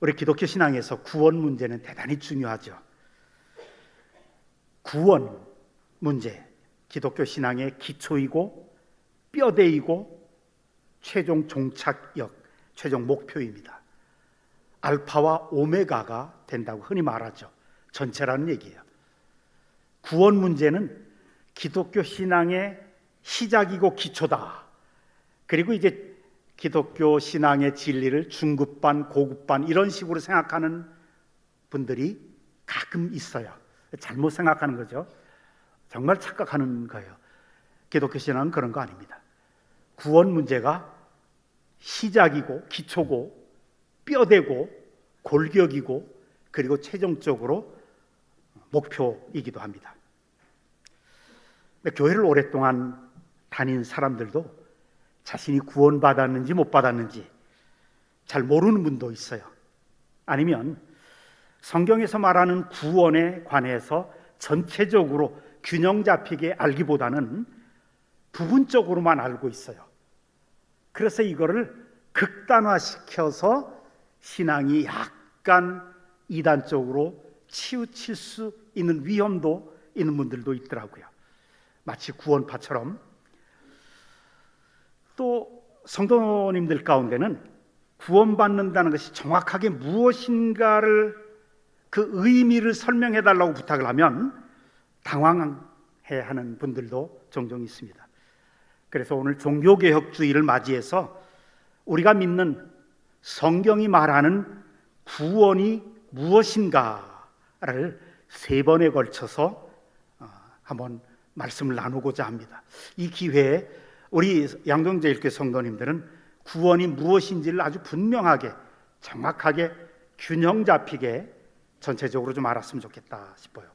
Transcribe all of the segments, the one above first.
우리 기독교 신앙에서 구원 문제는 대단히 중요하죠. 구원 문제, 기독교 신앙의 기초이고 뼈대이고 최종 종착역, 최종 목표입니다. 알파와 오메가가 된다고 흔히 말하죠. 전체라는 얘기예요. 구원 문제는 기독교 신앙의 시작이고 기초다. 그리고 이제 기독교 신앙의 진리를 중급반, 고급반 이런 식으로 생각하는 분들이 가끔 있어요. 잘못 생각하는 거죠. 정말 착각하는 거예요. 기독교 신앙은 그런 거 아닙니다. 구원 문제가 시작이고 기초고 뼈대고 골격이고 그리고 최종적으로 목표이기도 합니다. 교회를 오랫동안 다닌 사람들도 자신이 구원받았는지 못 받았는지 잘 모르는 분도 있어요. 아니면 성경에서 말하는 구원에 관해서 전체적으로 균형 잡히게 알기보다는 부분적으로만 알고 있어요. 그래서 이거를 극단화시켜서 신앙이 약간 이단적으로 치우칠 수 있는 위험도 있는 분들도 있더라고요. 마치 구원파처럼. 또 성도님들 가운데는 구원받는다는 것이 정확하게 무엇인가를 그 의미를 설명해 달라고 부탁을 하면 당황해 하는 분들도 종종 있습니다. 그래서 오늘 종교개혁주의를 맞이해서 우리가 믿는 성경이 말하는 구원이 무엇인가를 3번에 걸쳐서 한번 말씀을 나누고자 합니다. 이 기회에 우리 양동제일교회 성도님들은 구원이 무엇인지를 아주 분명하게 정확하게 균형 잡히게 전체적으로 좀 알았으면 좋겠다 싶어요.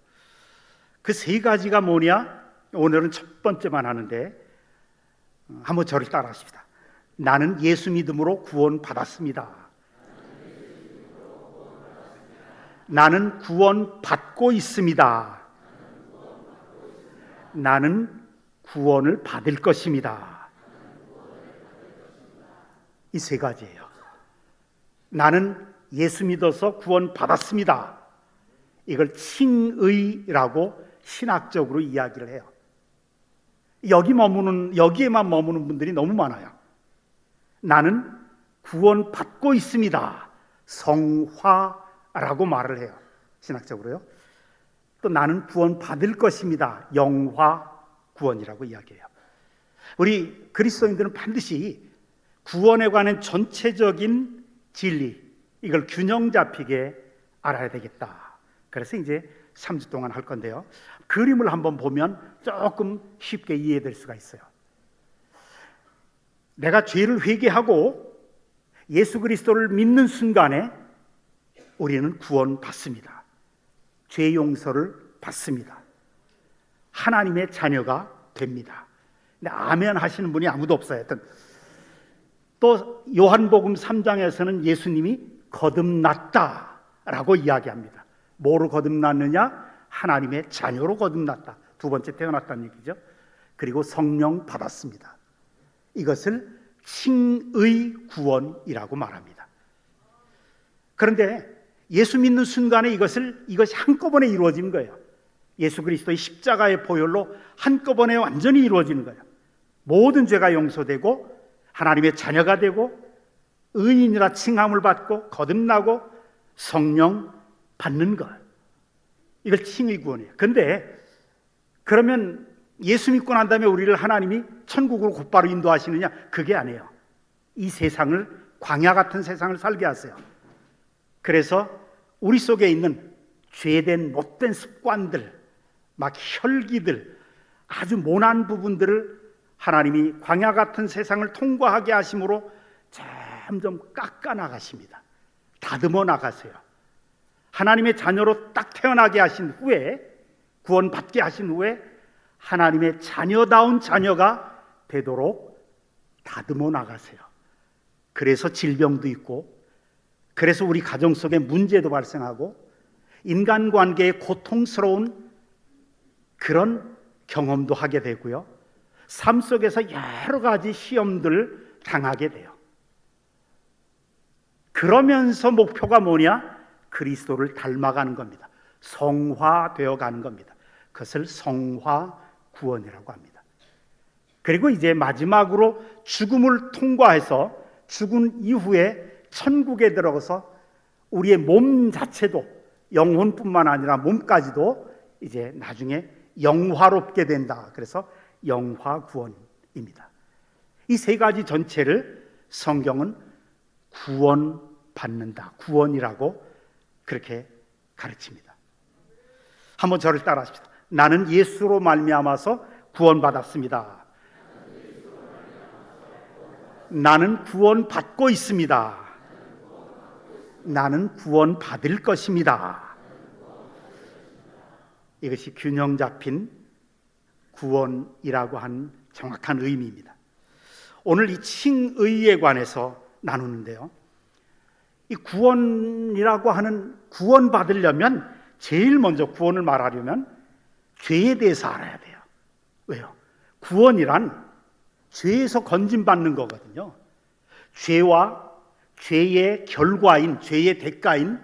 그 3가지가 뭐냐? 오늘은 첫 번째만 하는데 한번 저를 따라 하십시다. 나는 예수 믿음으로 구원 받았습니다. 나는 구원 받고 있습니다. 나는 구원을 받을 것입니다. 이 3가지예요. 나는 예수 믿어서 구원 받았습니다. 이걸 칭의라고 신학적으로 이야기를 해요. 여기에만 머무는 분들이 너무 많아요. 나는 구원 받고 있습니다. 성화라고 말을 해요. 신학적으로요. 또 나는 구원 받을 것입니다. 영화 구원이라고 이야기해요. 우리 그리스도인들은 반드시 구원에 관한 전체적인 진리, 이걸 균형 잡히게 알아야 되겠다. 그래서 이제 3주 동안 할 건데요. 그림을 한번 보면 조금 쉽게 이해될 수가 있어요. 내가 죄를 회개하고 예수 그리스도를 믿는 순간에 우리는 구원받습니다. 죄 용서를 받습니다. 하나님의 자녀가 됩니다. 근데 아멘 하시는 분이 아무도 없어요. 또 요한복음 3장에서는 예수님이 거듭났다라고 이야기합니다. 뭐로 거듭났느냐? 하나님의 자녀로 거듭났다. 2번째 태어났다는 얘기죠. 그리고 성령 받았습니다. 이것을 칭의 구원이라고 말합니다. 그런데 예수 믿는 순간에 이것이 한꺼번에 이루어지는 거예요. 예수 그리스도의 십자가의 보혈로 한꺼번에 완전히 이루어지는 거예요. 모든 죄가 용서되고 하나님의 자녀가 되고 의인이라 칭함을 받고 거듭나고 성령 받는 것, 이걸 칭의 구원이에요. 그런데 그러면 예수 믿고 난 다음에 우리를 하나님이 천국으로 곧바로 인도하시느냐? 그게 아니에요. 이 세상을, 광야 같은 세상을 살게 하세요. 그래서 우리 속에 있는 죄된 못된 습관들, 막 혈기들, 아주 모난 부분들을 하나님이 광야 같은 세상을 통과하게 하심으로 점점 깎아 나가십니다. 다듬어 나가세요. 하나님의 자녀로 딱 태어나게 하신 후에, 구원받게 하신 후에 하나님의 자녀다운 자녀가 되도록 다듬어 나가세요. 그래서 질병도 있고, 그래서 우리 가정 속에 문제도 발생하고 인간관계에 고통스러운 그런 경험도 하게 되고요, 삶 속에서 여러 가지 시험들을 당하게 돼요. 그러면서 목표가 뭐냐? 그리스도를 닮아가는 겁니다. 성화되어 가는 겁니다. 그것을 성화 구원이라고 합니다. 그리고 이제 마지막으로 죽음을 통과해서 죽은 이후에 천국에 들어가서 우리의 몸 자체도, 영혼뿐만 아니라 몸까지도 이제 나중에 영화롭게 된다. 그래서 영화 구원입니다. 이 세 가지 전체를 성경은 구원받는다, 구원이라고 그렇게 가르칩니다. 한번 저를 따라하십시다. 나는 예수로 말미암아서 구원받았습니다. 나는 구원받고 있습니다. 나는 구원받을 것입니다. 이것이 균형 잡힌 구원이라고 한 정확한 의미입니다. 오늘 이 칭의에 관해서 나누는데요, 이 구원이라고 하는, 구원받으려면 제일 먼저 구원을 말하려면 죄에 대해서 알아야 돼요. 왜요? 구원이란 죄에서 건진받는 거거든요. 죄와 죄의 결과인, 죄의 대가인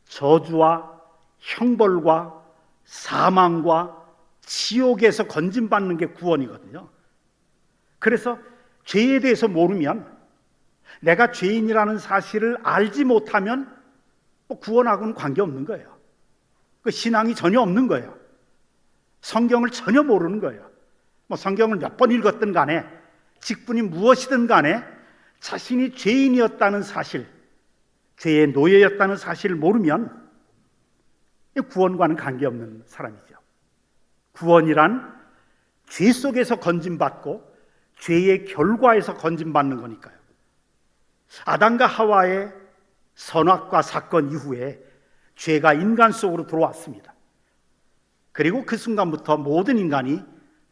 저주와 형벌과 사망과 지옥에서 건진받는 게 구원이거든요. 그래서 죄에 대해서 모르면, 내가 죄인이라는 사실을 알지 못하면 구원하고는 관계없는 거예요. 그 신앙이 전혀 없는 거예요. 성경을 전혀 모르는 거예요. 성경을 몇 번 읽었든 간에, 직분이 무엇이든 간에 자신이 죄인이었다는 사실, 죄의 노예였다는 사실을 모르면 구원과는 관계없는 사람이죠. 구원이란 죄 속에서 건진받고 죄의 결과에서 건진받는 거니까요. 아담과 하와의 선악과 사건 이후에 죄가 인간 속으로 들어왔습니다. 그리고 그 순간부터 모든 인간이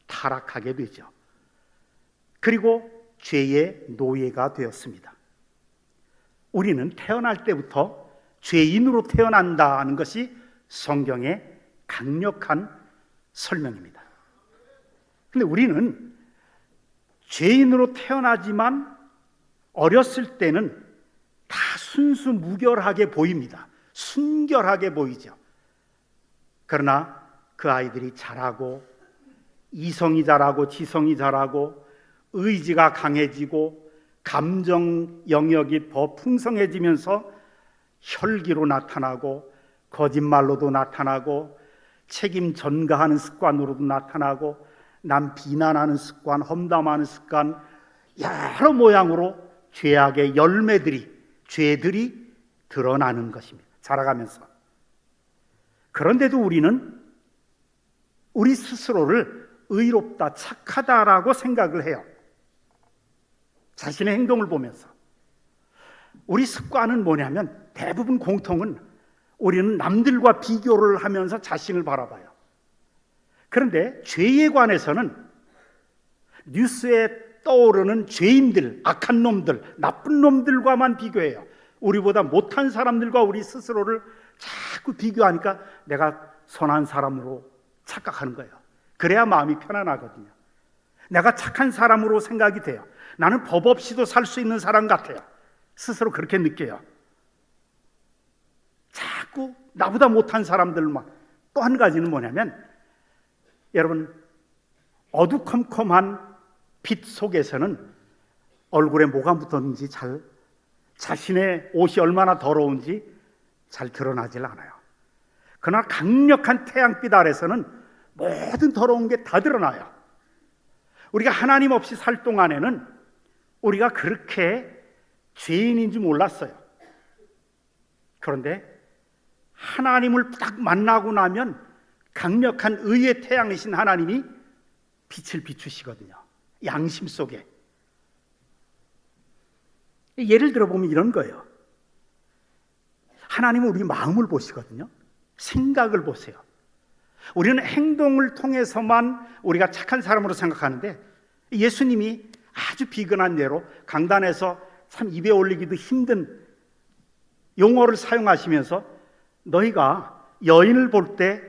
타락하게 되죠. 그리고 죄의 노예가 되었습니다. 우리는 태어날 때부터 죄인으로 태어난다는 것이 성경의 강력한 설명입니다. 그런데 우리는 죄인으로 태어나지만 어렸을 때는 다 순수무결하게 보입니다. 순결하게 보이죠. 그러나 그 아이들이 자라고, 이성이 자라고 지성이 자라고 의지가 강해지고 감정 영역이 더 풍성해지면서 혈기로 나타나고 거짓말로도 나타나고 책임 전가하는 습관으로도 나타나고 남 비난하는 습관, 험담하는 습관, 여러 모양으로 죄악의 열매들이, 죄들이 드러나는 것입니다. 자라가면서. 그런데도 우리는 우리 스스로를 의롭다, 착하다라고 생각을 해요. 자신의 행동을 보면서. 우리 습관은 뭐냐면 대부분 공통은 우리는 남들과 비교를 하면서 자신을 바라봐요. 그런데 죄에 관해서는 뉴스에 떠오르는 죄인들, 악한 놈들, 나쁜 놈들과만 비교해요. 우리보다 못한 사람들과 우리 스스로를 자꾸 비교하니까 내가 선한 사람으로 착각하는 거예요. 그래야 마음이 편안하거든요. 내가 착한 사람으로 생각이 돼요. 나는 법 없이도 살 수 있는 사람 같아요. 스스로 그렇게 느껴요. 자꾸 나보다 못한 사람들만. 또 한 가지는 뭐냐면, 여러분, 어두컴컴한 빛 속에서는 얼굴에 뭐가 묻었는지 자신의 옷이 얼마나 더러운지 잘 드러나질 않아요. 그러나 강력한 태양빛 아래서는 모든 더러운 게 다 드러나요. 우리가 하나님 없이 살 동안에는 우리가 그렇게 죄인인 줄 몰랐어요. 그런데 하나님을 딱 만나고 나면 강력한 의의 태양이신 하나님이 빛을 비추시거든요. 양심 속에. 예를 들어보면 이런 거예요. 하나님은 우리 마음을 보시거든요. 생각을 보세요. 우리는 행동을 통해서만 우리가 착한 사람으로 생각하는데, 예수님이 아주 비근한 예로 강단에서 참 입에 올리기도 힘든 용어를 사용하시면서 너희가 여인을 볼 때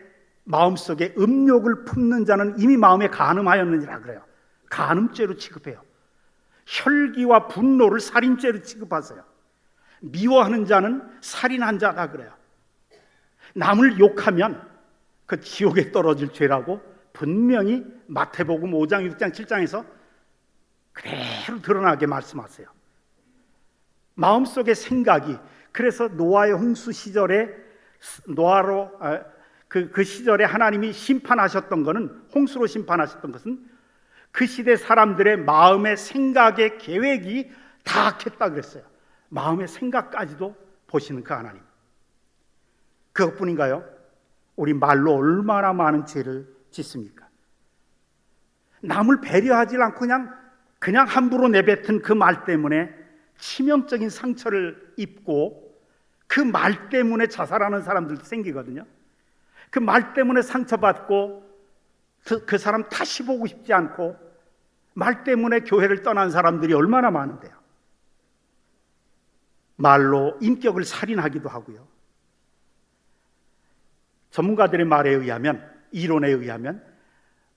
마음속에 음욕을 품는 자는 이미 마음에 간음하였느니라 그래요. 간음죄로 취급해요. 혈기와 분노를 살인죄로 취급하세요. 미워하는 자는 살인한 자다 그래요. 남을 욕하면 그 지옥에 떨어질 죄라고 분명히 마태복음 5장, 6장, 7장에서 그대로 드러나게 말씀하세요. 마음속의 생각이, 그래서 노아의 홍수 시절에 그 시절에 하나님이 심판하셨던 것은, 홍수로 심판하셨던 것은 그 시대 사람들의 마음의 생각의 계획이 다 악했다 그랬어요. 마음의 생각까지도 보시는 그 하나님. 그것뿐인가요? 우리 말로 얼마나 많은 죄를 짓습니까? 남을 배려하지 않고 그냥 함부로 내뱉은 그 말 때문에 치명적인 상처를 입고 그 말 때문에 자살하는 사람들도 생기거든요. 그 말 때문에 상처받고 그 사람 다시 보고 싶지 않고 말 때문에 교회를 떠난 사람들이 얼마나 많은데요. 말로 인격을 살인하기도 하고요. 전문가들의 말에 의하면, 이론에 의하면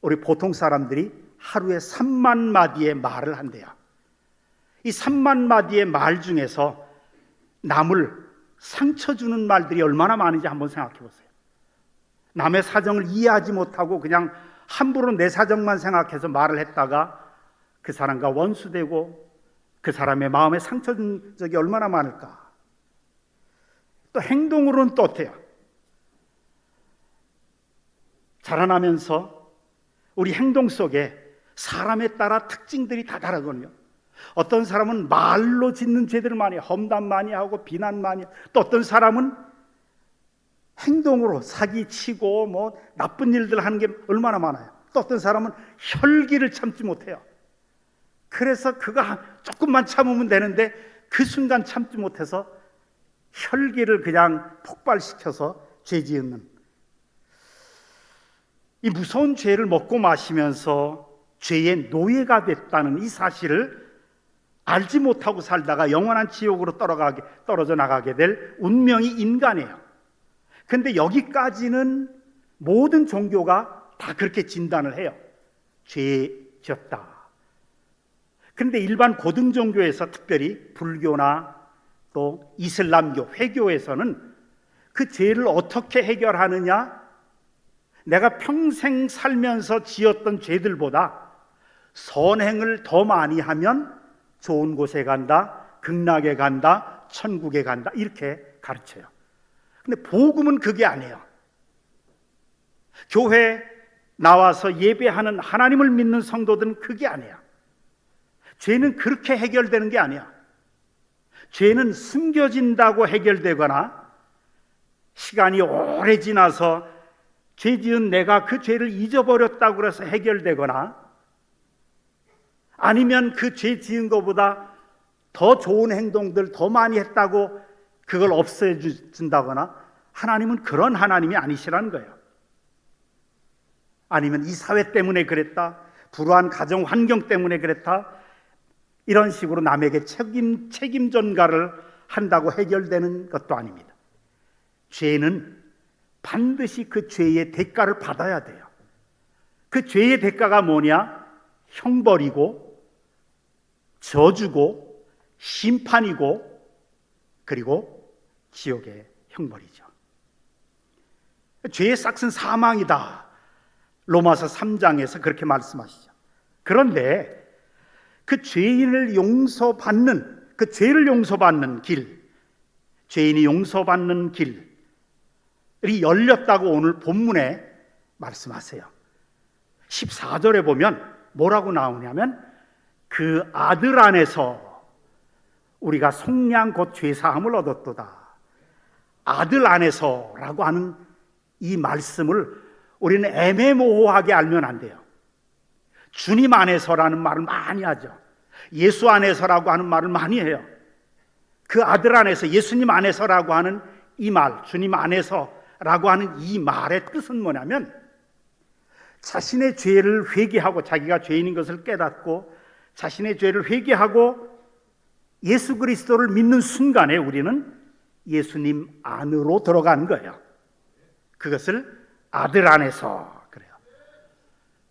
우리 보통 사람들이 하루에 3만 마디의 말을 한대요. 이 3만 마디의 말 중에서 남을 상처 주는 말들이 얼마나 많은지 한번 생각해 보세요. 남의 사정을 이해하지 못하고 그냥 함부로 내 사정만 생각해서 말을 했다가 그 사람과 원수되고 그 사람의 마음에 상처 준 적이 얼마나 많을까. 또 행동으로는 또 어때요? 자라나면서 우리 행동 속에 사람에 따라 특징들이 다 다르거든요. 어떤 사람은 말로 짓는 죄들을 많이 해요. 험담 많이 하고 비난 많이 해요. 또 어떤 사람은 행동으로 사기치고 나쁜 일들 하는 게 얼마나 많아요. 또 어떤 사람은 혈기를 참지 못해요. 그래서 그거 조금만 참으면 되는데 그 순간 참지 못해서 혈기를 그냥 폭발시켜서 죄 지은, 이 무서운 죄를 먹고 마시면서 죄의 노예가 됐다는 이 사실을 알지 못하고 살다가 영원한 지옥으로 떨어져 나가게 될 운명이 인간이에요. 그런데 여기까지는 모든 종교가 다 그렇게 진단을 해요. 죄 지었다. 그런데 일반 고등 종교에서, 특별히 불교나 또 이슬람교, 회교에서는 그 죄를 어떻게 해결하느냐, 내가 평생 살면서 지었던 죄들보다 선행을 더 많이 하면 좋은 곳에 간다, 극락에 간다, 천국에 간다, 이렇게 가르쳐요. 근데 복음은 그게 아니에요. 교회 나와서 예배하는 하나님을 믿는 성도들은 그게 아니에요. 죄는 그렇게 해결되는 게 아니야. 죄는 숨겨진다고 해결되거나 시간이 오래 지나서 죄 지은 내가 그 죄를 잊어버렸다고 해서 해결되거나, 아니면 그 죄 지은 것보다 더 좋은 행동들 더 많이 했다고 그걸 없애준다거나, 하나님은 그런 하나님이 아니시라는 거예요. 아니면 이 사회 때문에 그랬다, 불우한 가정 환경 때문에 그랬다, 이런 식으로 남에게 책임 전가를 한다고 해결되는 것도 아닙니다. 죄는 반드시 그 죄의 대가를 받아야 돼요. 그 죄의 대가가 뭐냐? 형벌이고 저주고 심판이고 그리고 지옥의 형벌이죠. 죄의 싹은 사망이다. 로마서 3장에서 그렇게 말씀하시죠. 그런데 그 죄인을 용서받는, 그 죄를 용서받는 길, 죄인이 용서받는 길이 열렸다고 오늘 본문에 말씀하세요. 14절에 보면 뭐라고 나오냐면, 그 아들 안에서 우리가 속량 곧 죄사함을 얻었도다. 아들 안에서라고 하는 이 말씀을 우리는 애매모호하게 알면 안 돼요. 주님 안에서라는 말을 많이 하죠. 예수 안에서라고 하는 말을 많이 해요. 그 아들 안에서, 예수님 안에서라고 하는 이 말, 주님 안에서라고 하는 이 말의 뜻은 뭐냐면, 자신의 죄를 회개하고, 자기가 죄인인 것을 깨닫고 자신의 죄를 회개하고 예수 그리스도를 믿는 순간에 우리는 예수님 안으로 들어간 거예요. 그것을 아들 안에서 그래요.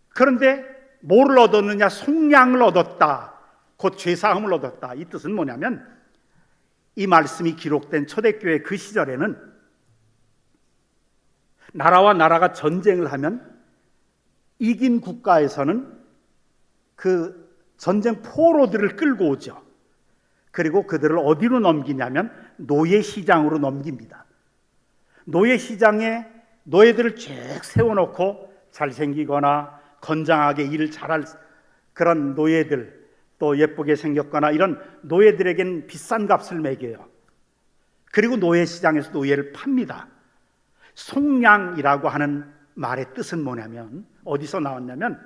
그런데 뭐를 얻었느냐? 속량을 얻었다, 곧 죄사함을 얻었다. 이 뜻은 뭐냐면, 이 말씀이 기록된 초대교회 그 시절에는 나라와 나라가 전쟁을 하면 이긴 국가에서는 그 전쟁 포로들을 끌고 오죠. 그리고 그들을 어디로 넘기냐면 노예시장으로 넘깁니다. 노예시장에 노예들을 쭉 세워놓고 잘생기거나 건장하게 일을 잘할 그런 노예들, 또 예쁘게 생겼거나 이런 노예들에겐 비싼 값을 매겨요. 그리고 노예시장에서 노예를 팝니다. 속량이라고 하는 말의 뜻은 뭐냐면, 어디서 나왔냐면,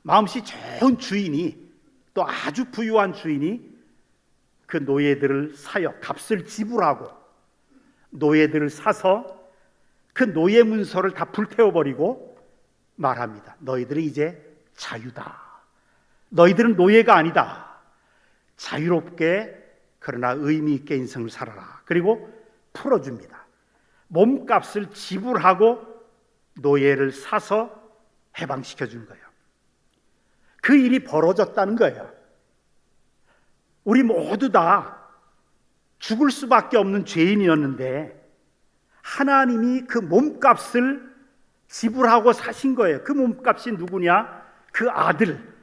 마음씨 좋은 주인이, 또 아주 부유한 주인이 그 노예들을 사요. 값을 지불하고 노예들을 사서 그 노예 문서를 다 불태워버리고 말합니다. 너희들은 이제 자유다. 너희들은 노예가 아니다. 자유롭게 그러나 의미 있게 인생을 살아라. 그리고 풀어줍니다. 몸값을 지불하고 노예를 사서 해방시켜 주는 거예요. 그 일이 벌어졌다는 거예요. 우리 모두 다 죽을 수밖에 없는 죄인이었는데 하나님이 그 몸값을 지불하고 사신 거예요. 그 몸값이 누구냐? 그 아들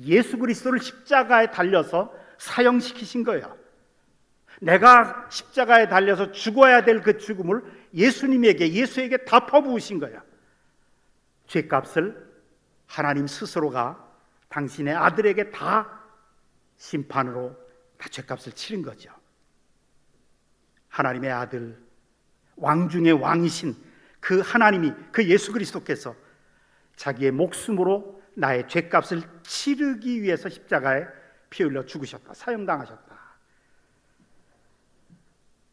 예수 그리스도를 십자가에 달려서 사형시키신 거예요. 내가 십자가에 달려서 죽어야 될 그 죽음을 예수에게 다 퍼부으신 거예요. 죄값을 하나님 스스로가 당신의 아들에게 다 심판으로 다 죄값을 치른 거죠. 하나님의 아들, 왕 중의 왕이신 그 하나님이, 그 예수 그리스도께서 자기의 목숨으로 나의 죄값을 치르기 위해서 십자가에 피 흘려 죽으셨다, 사형당하셨다.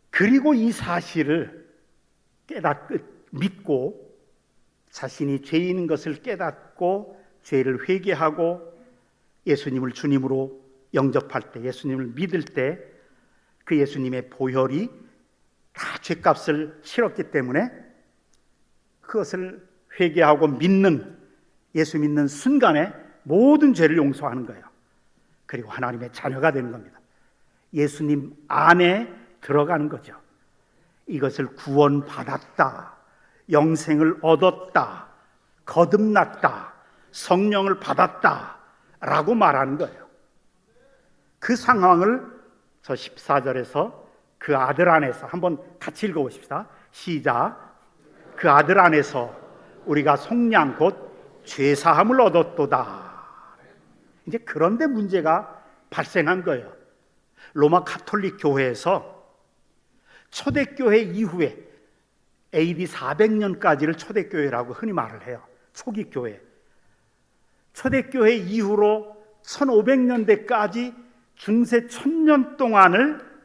그리고 이 사실을 믿고 자신이 죄인인 것을 깨닫고 죄를 회개하고 예수님을 주님으로 영접할 때, 예수님을 믿을 때 그 예수님의 보혈이 다 죄값을 치렀기 때문에 그것을 회개하고 믿는, 예수 믿는 순간에 모든 죄를 용서하는 거예요. 그리고 하나님의 자녀가 되는 겁니다. 예수님 안에 들어가는 거죠. 이것을 구원받았다, 영생을 얻었다, 거듭났다, 성령을 받았다 라고 말하는 거예요. 그 상황을 저 14절에서 그 아들 안에서 한번 같이 읽어보십시다. 시작. 그 아들 안에서 우리가 속량 곧 죄사함을 얻었도다. 이제 그런데 문제가 발생한 거예요. 로마 가톨릭 교회에서 초대교회 이후에 AD 400년까지를 초대교회라고 흔히 말을 해요. 초기 교회. 초대교회 이후로 1500년대까지 중세 1000년 동안을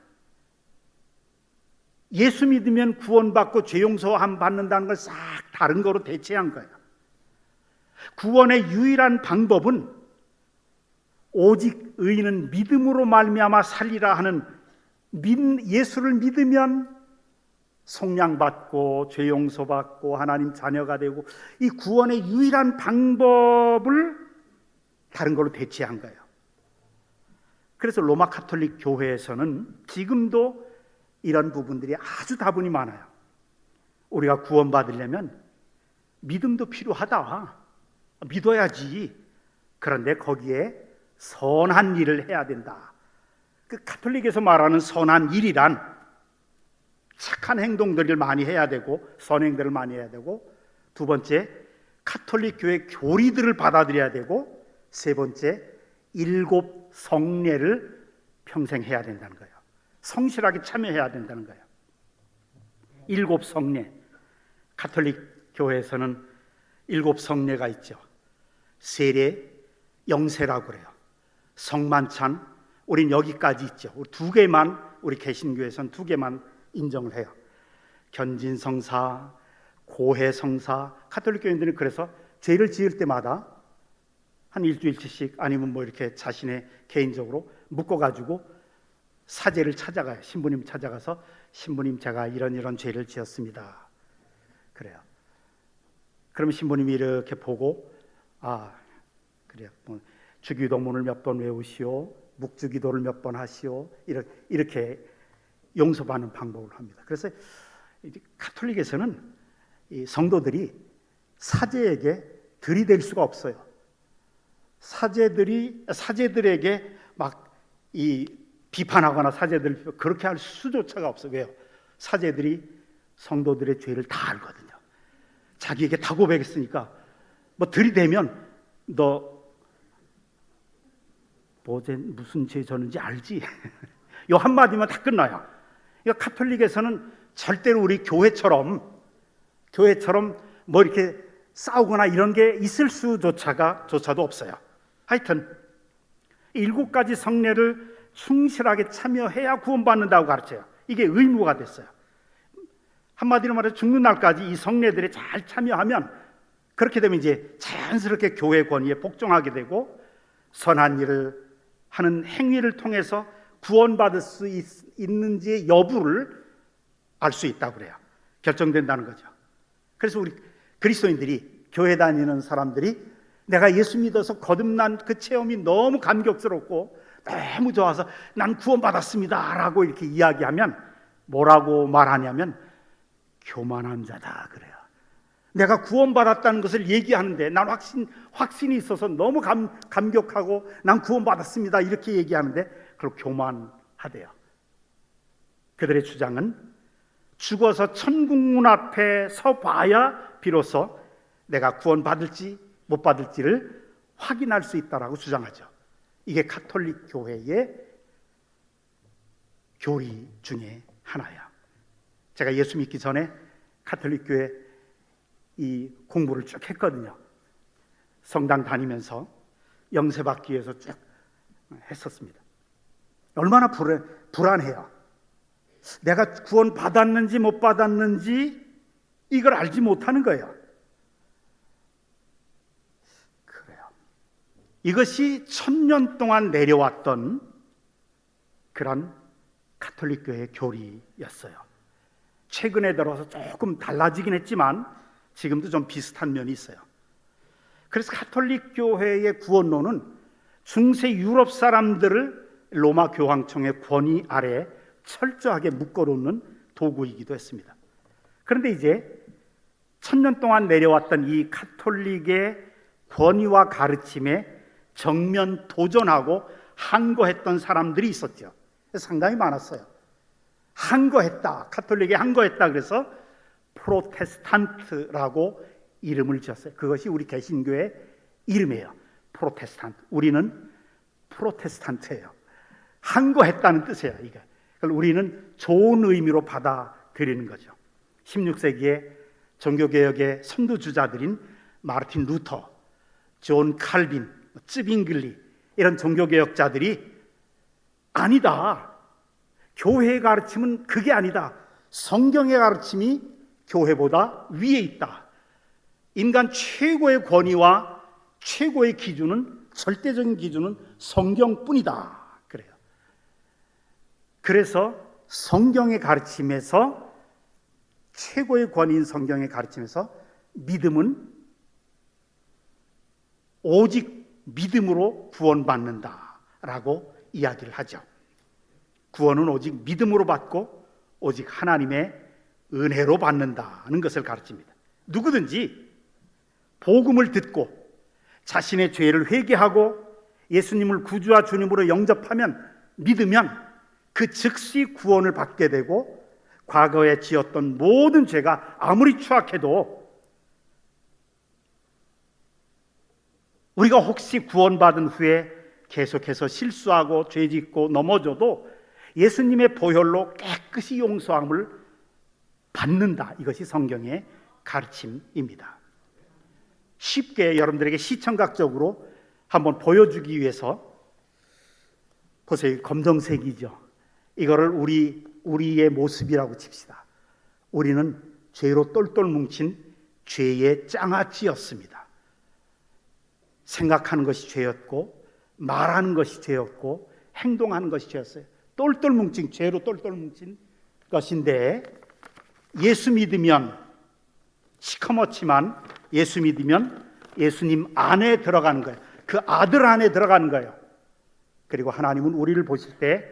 예수 믿으면 구원받고 죄 용서함 받는다는 걸 싹 다른 거로 대체한 거예요. 구원의 유일한 방법은 오직 의인은 믿음으로 말미암아 살리라 하는 예수를 믿으면 속량받고 죄 용서받고 하나님 자녀가 되고, 이 구원의 유일한 방법을 다른 걸로 대체한 거예요. 그래서 로마 가톨릭 교회에서는 지금도 이런 부분들이 아주 다분히 많아요. 우리가 구원받으려면 믿음도 필요하다, 믿어야지. 그런데 거기에 선한 일을 해야 된다. 그 가톨릭에서 말하는 선한 일이란 착한 행동들을 많이 해야 되고, 선행들을 많이 해야 되고, 두 번째 가톨릭 교회 교리들을 받아들여야 되고, 세 번째 7 성례를 평생 해야 된다는 거예요. 성실하게 참여해야 된다는 거예요. 7 성례. 가톨릭 교회에서는 7 성례가 있죠. 세례, 영세라고 그래요. 성만찬, 우린 여기까지 있죠. 2개만, 우리 개신교에서는 2개만 인정을 해요. 견진성사, 고해성사. 가톨릭 교인들은 그래서 죄를 지을 때마다 한 일주일치씩 아니면 뭐 이렇게 자신의 개인적으로 묶어가지고 사제를 찾아가요. 신부님 찾아가서, 신부님 제가 이런 죄를 지었습니다. 그래요. 그러면 신부님이 이렇게 보고, 그래요. 뭐 주기도문을 몇 번 외우시오, 묵주기도를 몇 번 하시오, 이렇게 용서받는 방법을 합니다. 그래서 가톨릭에서는 이 성도들이 사제에게 들이댈 수가 없어요. 사제들에게 막 이 비판하거나 사제들 그렇게 할 수조차가 없어요. 왜요? 사제들이 성도들의 죄를 다 알거든요. 자기에게 다 고백했으니까 뭐 들이대면 너 무슨 죄 졌는지 알지? 요 한마디면 다 끝나요. 그러니까 가톨릭에서는 절대로 우리 교회처럼 뭐 이렇게 싸우거나 이런 게 있을 조차도 없어요. 하여튼 7가지 성례를 충실하게 참여해야 구원받는다고 가르쳐요. 이게 의무가 됐어요. 한마디로 말해 죽는 날까지 이 성례들에 잘 참여하면, 그렇게 되면 이제 자연스럽게 교회 권위에 복종하게 되고 선한 일을 하는 행위를 통해서 구원받을 수 있는지의 여부를 알 수 있다고 그래요. 결정된다는 거죠. 그래서 우리 그리스도인들이, 교회 다니는 사람들이 내가 예수 믿어서 거듭난 그 체험이 너무 감격스럽고 너무 좋아서 난 구원받았습니다 라고 이렇게 이야기하면 뭐라고 말하냐면 교만한 자다 그래요. 내가 구원받았다는 것을 얘기하는데 난 확신이 있어서 너무 감격하고 난 구원받았습니다 이렇게 얘기하는데 그걸 교만하대요. 그들의 주장은 죽어서 천국문 앞에 서봐야 비로소 내가 구원받을지 못 받을지를 확인할 수 있다라고 주장하죠. 이게 가톨릭 교회의 교리 중에 하나야. 제가 예수 믿기 전에 가톨릭 교회 이 공부를 쭉 했거든요. 성당 다니면서 영세받기 위해서 쭉 했었습니다. 얼마나 불안해요. 내가 구원 받았는지 못 받았는지 이걸 알지 못하는 거예요. 그래요. 이것이 1000년 동안 내려왔던 그런 가톨릭 교회의 교리였어요. 최근에 들어서 조금 달라지긴 했지만 지금도 좀 비슷한 면이 있어요. 그래서 가톨릭 교회의 구원론은 중세 유럽 사람들을 로마 교황청의 권위 아래 철저하게 묶어놓는 도구이기도 했습니다. 그런데 이제 1000년 동안 내려왔던 이 가톨릭의 권위와 가르침에 정면 도전하고 항거했던 사람들이 있었죠. 상당히 많았어요. 항거했다, 가톨릭에 항거했다 그래서 프로테스탄트라고 이름을 지었어요. 그것이 우리 개신교의 이름이에요. 프로테스탄트. 우리는 프로테스탄트예요. 항거했다는 뜻이에요. 이게. 그걸 우리는 좋은 의미로 받아들이는 거죠. 16세기에 종교개혁의 선두주자들인 마르틴 루터, 존 칼빈, 쯔빙글리 이런 종교개혁자들이 아니다. 교회의 가르침은 그게 아니다. 성경의 가르침이 교회보다 위에 있다. 인간 최고의 권위와 최고의 기준은, 절대적인 기준은 성경뿐이다. 그래요. 그래서 성경의 가르침에서, 최고의 권위인 성경의 가르침에서 믿음은 오직 믿음으로 구원받는다라고 이야기를 하죠. 구원은 오직 믿음으로 받고 오직 하나님의 은혜로 받는다는 것을 가르칩니다. 누구든지 복음을 듣고 자신의 죄를 회개하고 예수님을 구주와 주님으로 영접하면, 믿으면 그 즉시 구원을 받게 되고 과거에 지었던 모든 죄가 아무리 추악해도, 우리가 혹시 구원받은 후에 계속해서 실수하고 죄짓고 넘어져도 예수님의 보혈로 깨끗이 용서함을 받는다. 이것이 성경의 가르침입니다. 쉽게 여러분들에게 시청각적으로 한번 보여주기 위해서 보세요. 검정색이죠. 이거를 우리의 모습이라고 칩시다. 우리는 죄로 똘똘 뭉친 죄의 장아찌였습니다. 생각하는 것이 죄였고, 말하는 것이 죄였고, 행동하는 것이 죄였어요. 죄로 똘똘 뭉친 것인데, 예수 믿으면, 시커멓지만 예수 믿으면 예수님 안에 들어가는 거예요. 그 아들 안에 들어가는 거예요. 그리고 하나님은 우리를 보실 때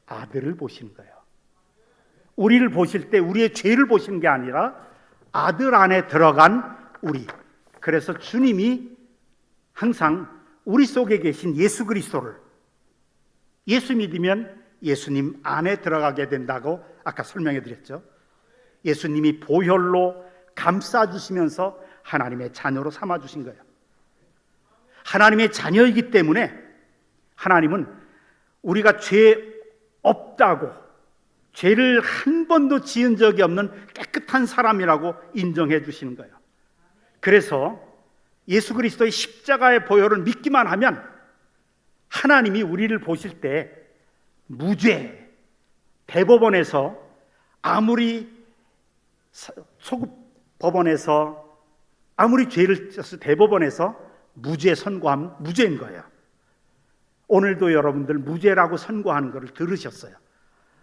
아들을 보시는 거예요. 우리를 보실 때 우리의 죄를 보시는 게 아니라 아들 안에 들어간 우리. 그래서 주님이 항상 우리 속에 계신 예수 그리스도를, 예수 믿으면 예수님 안에 들어가게 된다고 아까 설명해 드렸죠. 예수님이 보혈로 감싸주시면서 하나님의 자녀로 삼아주신 거예요. 하나님의 자녀이기 때문에 하나님은 우리가 죄 없다고, 죄를 한 번도 지은 적이 없는 깨끗한 사람이라고 인정해 주시는 거예요. 그래서 예수 그리스도의 십자가의 보혈을 믿기만 하면 하나님이 우리를 보실 때 무죄, 대법원에서 아무리 소급 법원에서 아무리 죄를 졌을 대법원에서 무죄 선고하면 무죄인 거예요. 오늘도 여러분들 무죄라고 선고하는 것을 들으셨어요.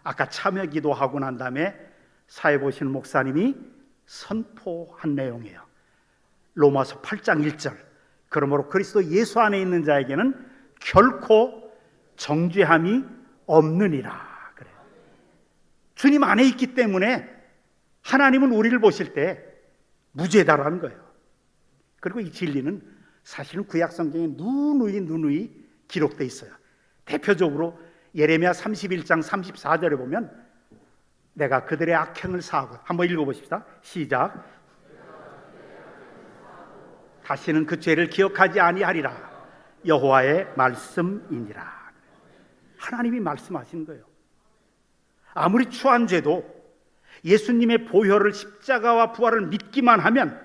아까 참여 기도하고 난 다음에 사회 보시는 목사님이 선포한 내용이에요. 로마서 8장 1절. 그러므로 그리스도 예수 안에 있는 자에게는 결코 정죄함이 없느니라. 그래요. 주님 안에 있기 때문에 하나님은 우리를 보실 때 무죄다라는 거예요. 그리고 이 진리는 사실은 구약 성경에 누누이 기록되어 있어요. 대표적으로 예레미야 31장 34절에 보면 내가 그들의 악행을 사하고, 한번 읽어보십시다. 시작. 다시는 그 죄를 기억하지 아니하리라. 여호와의 말씀이니라. 하나님이 말씀하시는 거예요. 아무리 추한 죄도 예수님의 보혈을, 십자가와 부활을 믿기만 하면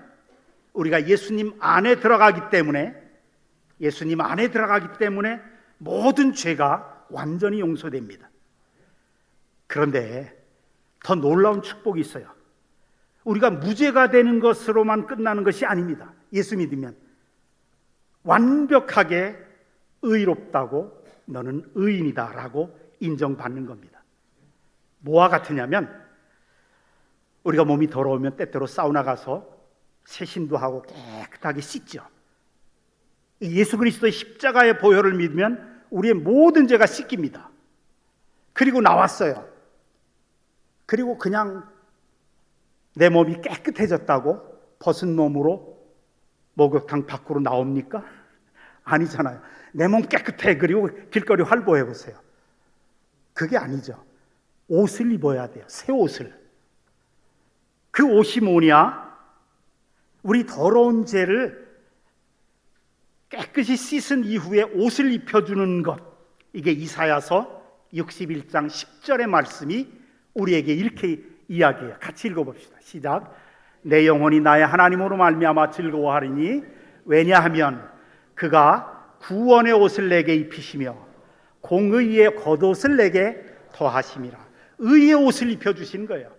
우리가 예수님 안에 들어가기 때문에, 예수님 안에 들어가기 때문에 모든 죄가 완전히 용서됩니다. 그런데 더 놀라운 축복이 있어요. 우리가 무죄가 되는 것으로만 끝나는 것이 아닙니다. 예수 믿으면 완벽하게 의롭다고, 너는 의인이다 라고 인정받는 겁니다. 뭐와 같으냐면 우리가 몸이 더러우면 때때로 사우나 가서 세신도 하고 깨끗하게 씻죠. 예수 그리스도의 십자가의 보혈을 믿으면 우리의 모든 죄가 씻깁니다. 그리고 나왔어요. 그리고 그냥 내 몸이 깨끗해졌다고 벗은 몸으로 목욕탕 밖으로 나옵니까? 아니잖아요. 내 몸 깨끗해. 그리고 길거리 활보해 보세요. 그게 아니죠. 옷을 입어야 돼요. 새 옷을. 그 옷이 뭐냐? 우리 더러운 죄를 깨끗이 씻은 이후에 옷을 입혀주는 것. 이게 이사야서 61장 10절의 말씀이 우리에게 이렇게 이야기해요. 같이 읽어봅시다. 시작. 내 영혼이 나의 하나님으로 말미암아 즐거워하리니 왜냐하면 그가 구원의 옷을 내게 입히시며 공의의 겉옷을 내게 더하심이라. 의의 옷을 입혀주신 거예요.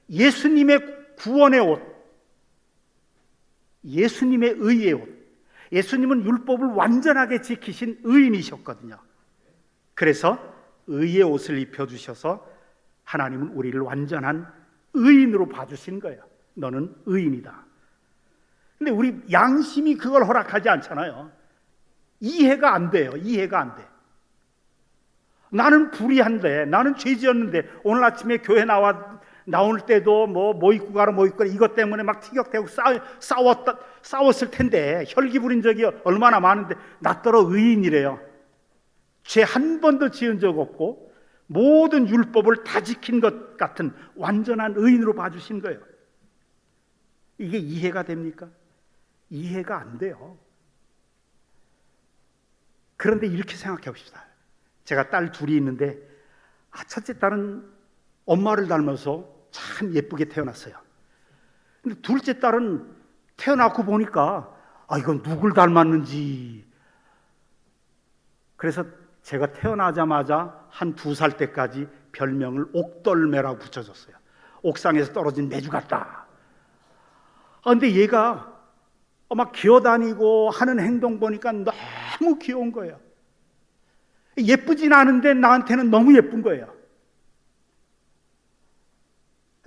예수님의 구원의 옷, 예수님의 의의 옷. 예수님은 율법을 완전하게 지키신 의인이셨거든요. 그래서 의의 옷을 입혀주셔서 하나님은 우리를 완전한 의인으로 봐주신 거예요. 너는 의인이다. 근데 우리 양심이 그걸 허락하지 않잖아요. 이해가 안 돼요. 이해가 안 돼. 나는 불의한데, 나는 죄 지었는데, 오늘 아침에 교회 나올 때도 뭐 입고 가라 뭐 입고 가라 이것 때문에 막 티격태격 싸웠을 텐데, 혈기 부린 적이 얼마나 많은데 나더러 의인이래요. 죄 한 번도 지은 적 없고 모든 율법을 다 지킨 것 같은 완전한 의인으로 봐주신 거예요. 이게 이해가 됩니까? 이해가 안 돼요. 그런데 이렇게 생각해 봅시다. 제가 딸 둘이 있는데 첫째 딸은 엄마를 닮아서 참 예쁘게 태어났어요. 근데 둘째 딸은 태어나고 보니까 이건 누굴 닮았는지. 그래서 제가 태어나자마자 한 2살 때까지 별명을 옥돌매라고 붙여줬어요. 옥상에서 떨어진 매주 같다. 근데 얘가 막 기어다니고 하는 행동 보니까 너무 귀여운 거예요. 예쁘진 않은데 나한테는 너무 예쁜 거예요.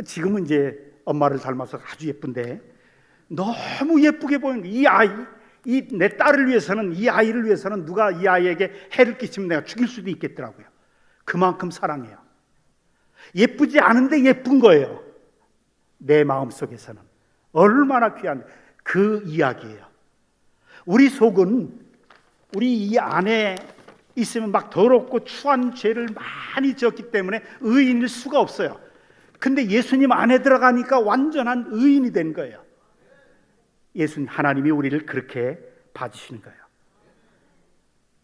지금은 이제 엄마를 닮아서 아주 예쁜데 너무 예쁘게 보이는 거예요. 내 딸을 위해서는, 이 아이를 위해서는 누가 이 아이에게 해를 끼치면 내가 죽일 수도 있겠더라고요. 그만큼 사랑해요. 예쁘지 않은데 예쁜 거예요. 내 마음속에서는 얼마나 귀한 그 이야기예요. 우리 속은 우리 이 안에 있으면 막 더럽고 추한 죄를 많이 지었기 때문에 의인일 수가 없어요. 근데 예수님 안에 들어가니까 완전한 의인이 된 거예요. 예수님, 하나님이 우리를 그렇게 봐주시는 거예요.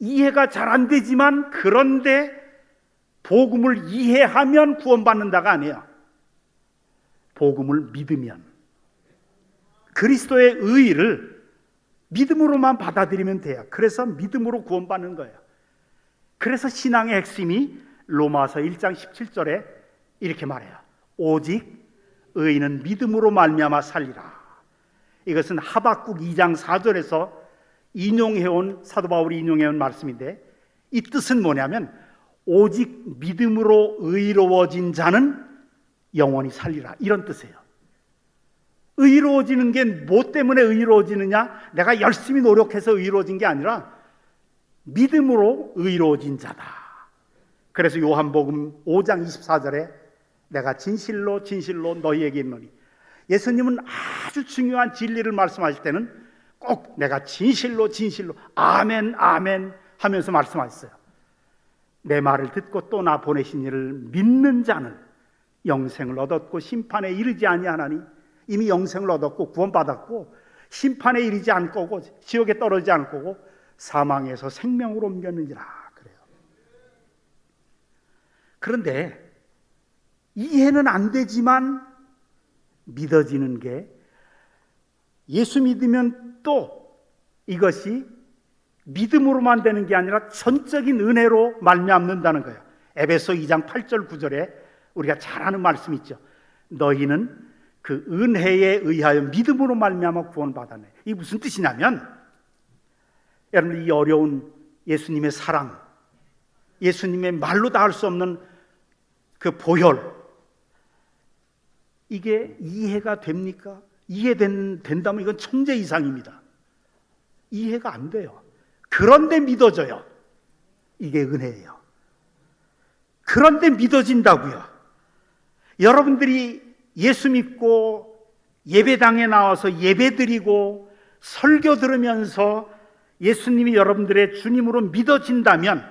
이해가 잘 안 되지만 그런데 복음을 이해하면 구원받는다가 아니에요. 복음을 믿으면, 그리스도의 의의를 믿음으로만 받아들이면 돼요. 그래서 믿음으로 구원받는 거예요. 그래서 신앙의 핵심이 로마서 1장 17절에 이렇게 말해요. 오직 의인은 믿음으로 말미암아 살리라. 이것은 하박국 2장 4절에서 인용해온, 사도 바울이 인용해온 말씀인데, 이 뜻은 뭐냐면 오직 믿음으로 의로워진 자는 영원히 살리라, 이런 뜻이에요. 의로워지는 게 뭐 때문에 의로워지느냐? 내가 열심히 노력해서 의로워진 게 아니라 믿음으로 의로워진 자다. 그래서 요한복음 5장 24절에 내가 진실로 진실로 너희에게 이르노니, 예수님은 아주 중요한 진리를 말씀하실 때는 꼭 내가 진실로 진실로 아멘 아멘 하면서 말씀하셨어요. 내 말을 듣고 또 나 보내신 이를 믿는 자는 영생을 얻었고 심판에 이르지 아니하나니, 이미 영생을 얻었고 구원받았고 심판에 이르지 않을 거고 지옥에 떨어지지 않을 거고 사망에서 생명으로 옮겼느니라 그래요. 그런데 이해는 안 되지만 믿어지는 게, 예수 믿으면 또 이것이 믿음으로만 되는 게 아니라 전적인 은혜로 말미암는다는 거예요. 에베소 2장 8절 9절에 우리가 잘 아는 말씀 있죠. 너희는 그 은혜에 의하여 믿음으로 말미암아 구원받았네. 이게 무슨 뜻이냐면, 여러분, 이 어려운 예수님의 사랑, 예수님의 말로 다 할 수 없는 그 보혈, 이게 이해가 됩니까? 이해된다면 이건 천재 이상입니다. 이해가 안 돼요. 그런데 믿어져요. 이게 은혜예요. 그런데 믿어진다고요. 여러분들이 예수 믿고 예배당에 나와서 예배드리고 설교 들으면서 예수님이 여러분들의 주님으로 믿어진다면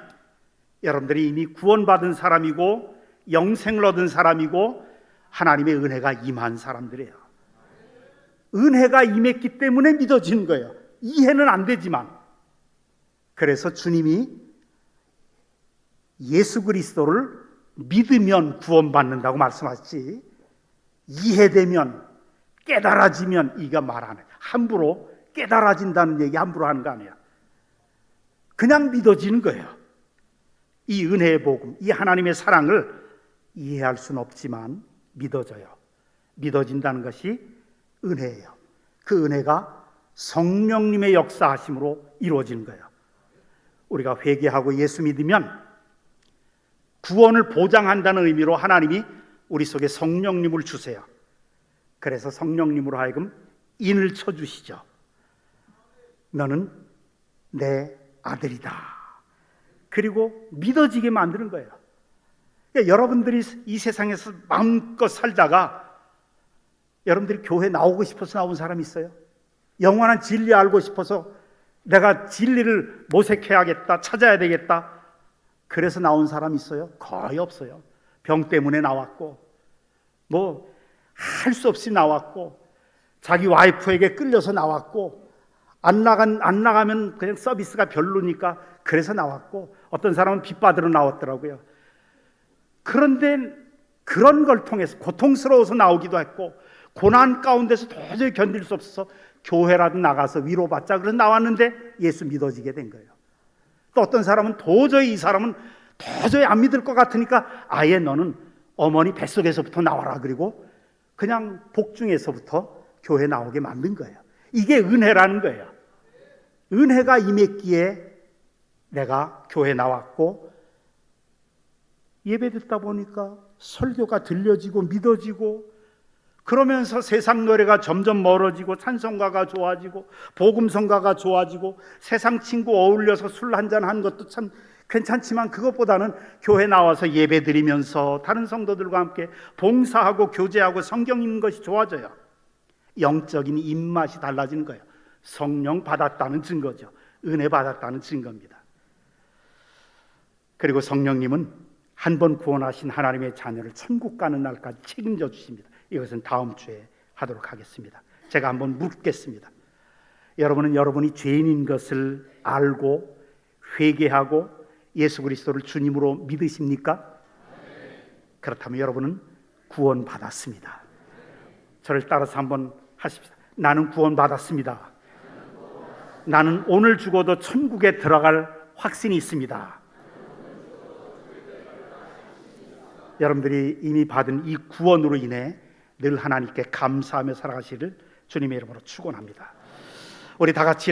여러분들이 이미 구원받은 사람이고 영생을 얻은 사람이고 하나님의 은혜가 임한 사람들이에요. 은혜가 임했기 때문에 믿어지는 거예요. 이해는 안 되지만. 그래서 주님이 예수 그리스도를 믿으면 구원받는다고 말씀하셨지, 이해되면 깨달아지면 이가 말 안 해요. 함부로 깨달아진다는 얘기 함부로 하는 거 아니에요. 그냥 믿어지는 거예요. 이 은혜의 복음, 이 하나님의 사랑을 이해할 수는 없지만 믿어져요. 믿어진다는 것이 은혜예요. 그 은혜가 성령님의 역사하심으로 이루어지는 거예요. 우리가 회개하고 예수 믿으면 구원을 보장한다는 의미로 하나님이 우리 속에 성령님을 주세요. 그래서 성령님으로 하여금 인을 쳐주시죠. 너는 내 아들이다. 그리고 믿어지게 만드는 거예요. 그러니까 여러분들이 이 세상에서 마음껏 살다가 여러분들이 교회 나오고 싶어서 나온 사람 있어요? 영원한 진리 알고 싶어서 내가 진리를 모색해야겠다, 찾아야 되겠다, 그래서 나온 사람 있어요? 거의 없어요. 병 때문에 나왔고, 뭐 할 수 없이 나왔고, 자기 와이프에게 끌려서 나왔고, 안 나가면 그냥 서비스가 별로니까 그래서 나왔고, 어떤 사람은 빚 받으러 나왔더라고요. 그런데 그런 걸 통해서 고통스러워서 나오기도 했고, 고난 가운데서 도저히 견딜 수 없어서 교회라도 나가서 위로받자 그래서 나왔는데 예수 믿어지게 된 거예요. 또 어떤 사람은 도저히 이 사람은 도저히 안 믿을 것 같으니까 아예 너는 어머니 뱃속에서부터 나와라, 그리고 그냥 복중에서부터 교회 나오게 만든 거예요. 이게 은혜라는 거예요. 은혜가 임했기에 내가 교회 나왔고, 예배 듣다 보니까 설교가 들려지고 믿어지고, 그러면서 세상 노래가 점점 멀어지고 찬송가가 좋아지고 복음성가가 좋아지고 세상 친구 어울려서 술 한잔 하는 것도 참 괜찮지만 그것보다는 교회 나와서 예배 드리면서 다른 성도들과 함께 봉사하고 교제하고 성경 읽는 것이 좋아져요. 영적인 입맛이 달라지는 거예요. 성령 받았다는 증거죠. 은혜 받았다는 증거입니다. 그리고 성령님은 한 번 구원하신 하나님의 자녀를 천국 가는 날까지 책임져 주십니다. 이것은 다음 주에 하도록 하겠습니다. 제가 한번 묻겠습니다. 여러분은 여러분이 죄인인 것을 알고 회개하고 예수 그리스도를 주님으로 믿으십니까? 그렇다면 여러분은 구원 받았습니다. 저를 따라서 한번 하십시다. 나는 구원 받았습니다. 나는 오늘 죽어도 천국에 들어갈 확신이 있습니다. 여러분들이 이미 받은 이 구원으로 인해 늘 하나님께 감사하며 살아가시를 주님의 이름으로 축원합니다. 우리 다 같이